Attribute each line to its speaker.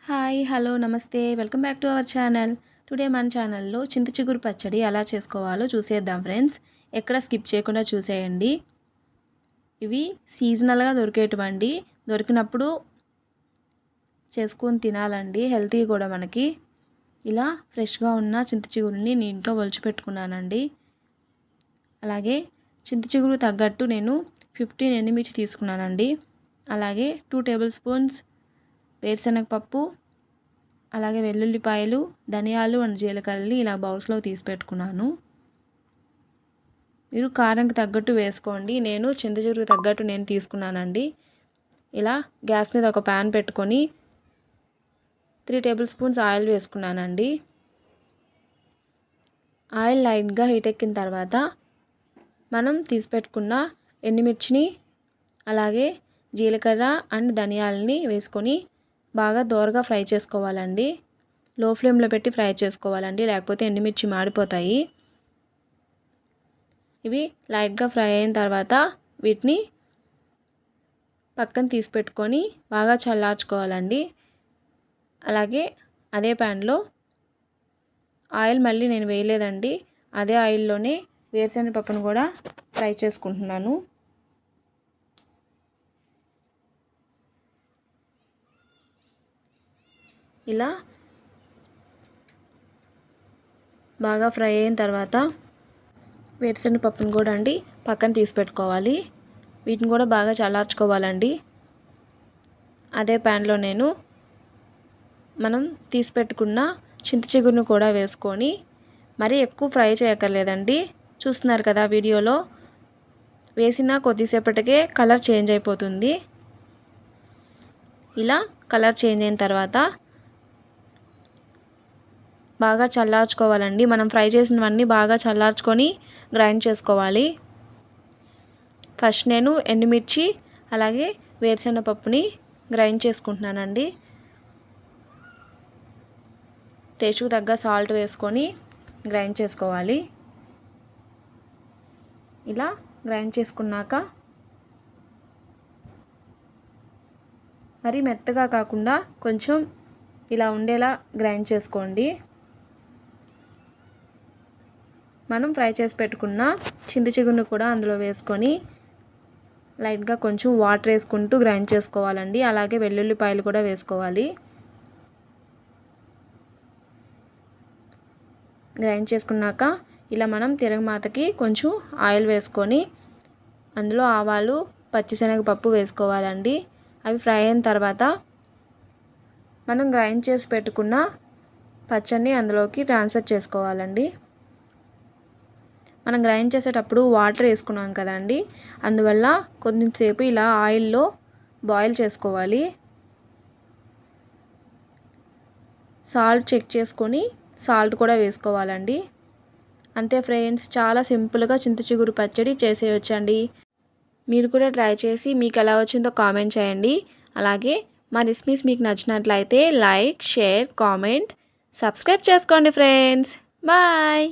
Speaker 1: Hi hello నమస్తే welcome back to our channel. Today మన ఛానల్లో చింత చిగురు పచ్చడి ఎలా చేసుకోవాలో చూసేద్దాం ఫ్రెండ్స్. ఎక్కడ స్కిప్ చేయకుండా చూసేయండి. ఇవి సీజనల్గా దొరికినప్పుడు చేసుకొని తినాలండి, హెల్తీ కూడా మనకి. ఇలా ఫ్రెష్గా ఉన్న చింత చిగురుని నేను ఇంట్లో ఒలిచిపెట్టుకున్నానండి. అలాగే చింత చిగురు తగ్గట్టు నేను 15 ఎండుమిర్చి తీసుకున్నానండి. అలాగే 2 టేబుల్ స్పూన్స్ వేరుశనగపప్పు, అలాగే వెల్లుల్లిపాయలు, ధనియాలు అండ్ జీలకర్రని ఇలా బౌల్స్లో తీసి పెట్టుకున్నాను. మీరు కారంకి తగ్గట్టు వేసుకోండి. నేను చింతచిగురుకు తగ్గట్టు నేను తీసుకున్నానండి. ఇలా గ్యాస్ మీద ఒక ప్యాన్ పెట్టుకొని 3 టేబుల్ స్పూన్స్ ఆయిల్ వేసుకున్నానండి. ఆయిల్ లైట్గా హీట్ ఎక్కిన తర్వాత మనం తీసి పెట్టుకున్న ఎండుమిర్చిని, అలాగే జీలకర్ర అండ్ ధనియాలని వేసుకొని బాగా దోరగా ఫ్రై చేసుకోవాలండి. లో ఫ్లేమ్లో పెట్టి ఫ్రై చేసుకోవాలండి, లేకపోతే ఎండుమిర్చి మాడిపోతాయి. ఇవి లైట్గా ఫ్రై అయిన తర్వాత వీటిని పక్కన తీసి పెట్టుకొని బాగా చల్లార్చుకోవాలండి. అలాగే అదే ప్యాన్లో ఆయిల్ మళ్ళీ నేను వేయలేదండి, అదే ఆయిల్లోనే వేరుశనగపప్పును కూడా ఫ్రై చేసుకుంటున్నాను. ఇలా బాగా ఫ్రై అయిన తర్వాత వేరుశనగపప్పును కూడా పక్కన తీసి పెట్టుకోవాలి. వీటిని కూడా బాగా చల్లార్చుకోవాలండి. అదే ప్యాన్లో మనం తీసి పెట్టుకున్న చింత చిగురును కూడా వేసుకొని మరీ ఎక్కువ ఫ్రై చేయక్కర్లేదండి. చూస్తున్నారు కదా వీడియోలో, వేసిన కొద్దిసేపటికే కలర్ చేంజ్ అయిపోతుంది. ఇలా కలర్ చేంజ్ అయిన తర్వాత బాగా చల్లార్చుకోవాలండి. మనం ఫ్రై చేసినవన్నీ బాగా చల్లార్చుకొని గ్రైండ్ చేసుకోవాలి. ఫస్ట్ నేను ఎండుమిర్చి అలాగే వేరుశనగపప్పుని గ్రైండ్ చేసుకుంటున్నానండి. టేస్ట్కు తగ్గ సాల్ట్ వేసుకొని గ్రైండ్ చేసుకోవాలి. ఇలా గ్రైండ్ చేసుకున్నాక మరి మెత్తగా కాకుండా కొంచెం ఇలా ఉండేలా గ్రైండ్ చేసుకోండి. మనం ఫ్రై చేసి పెట్టుకున్న చింత చిగురును కూడా అందులో వేసుకొని లైట్గా కొంచెం వాటర్ వేసుకుంటూ గ్రైండ్ చేసుకోవాలండి. అలాగే వెల్లుల్లిపాయలు కూడా వేసుకోవాలి. గ్రైండ్ చేసుకున్నాక ఇలా మనం తిరగమాతకి కొంచెం ఆయిల్ వేసుకొని అందులో ఆవాలు, పచ్చిశనగపప్పు వేసుకోవాలండి. అవి ఫ్రై అయిన తర్వాత మనం గ్రైండ్ చేసి పెట్టుకున్న పచ్చడిని అందులోకి ట్రాన్స్ఫర్ చేసుకోవాలండి. మనం గ్రైండ్ చేసేటప్పుడు వాటర్ వేసుకున్నాం కదండి, అందువల్ల కొంచెంసేపు ఇలా ఆయిల్లో బాయిల్ చేసుకోవాలి. సాల్ట్ చెక్ చేసుకొని సాల్ట్ కూడా వేసుకోవాలండి. అంతే ఫ్రెండ్స్, చాలా సింపుల్గా చింత చిగురు పచ్చడి చేసేయొచ్చండి. మీరు కూడా ట్రై చేసి మీకు ఎలా వచ్చిందో కామెంట్ చేయండి. అలాగే మా రెసిపీస్ మీకు నచ్చినట్లయితే లైక్, షేర్, కామెంట్, సబ్స్క్రైబ్ చేసుకోండి ఫ్రెండ్స్. బాయ్.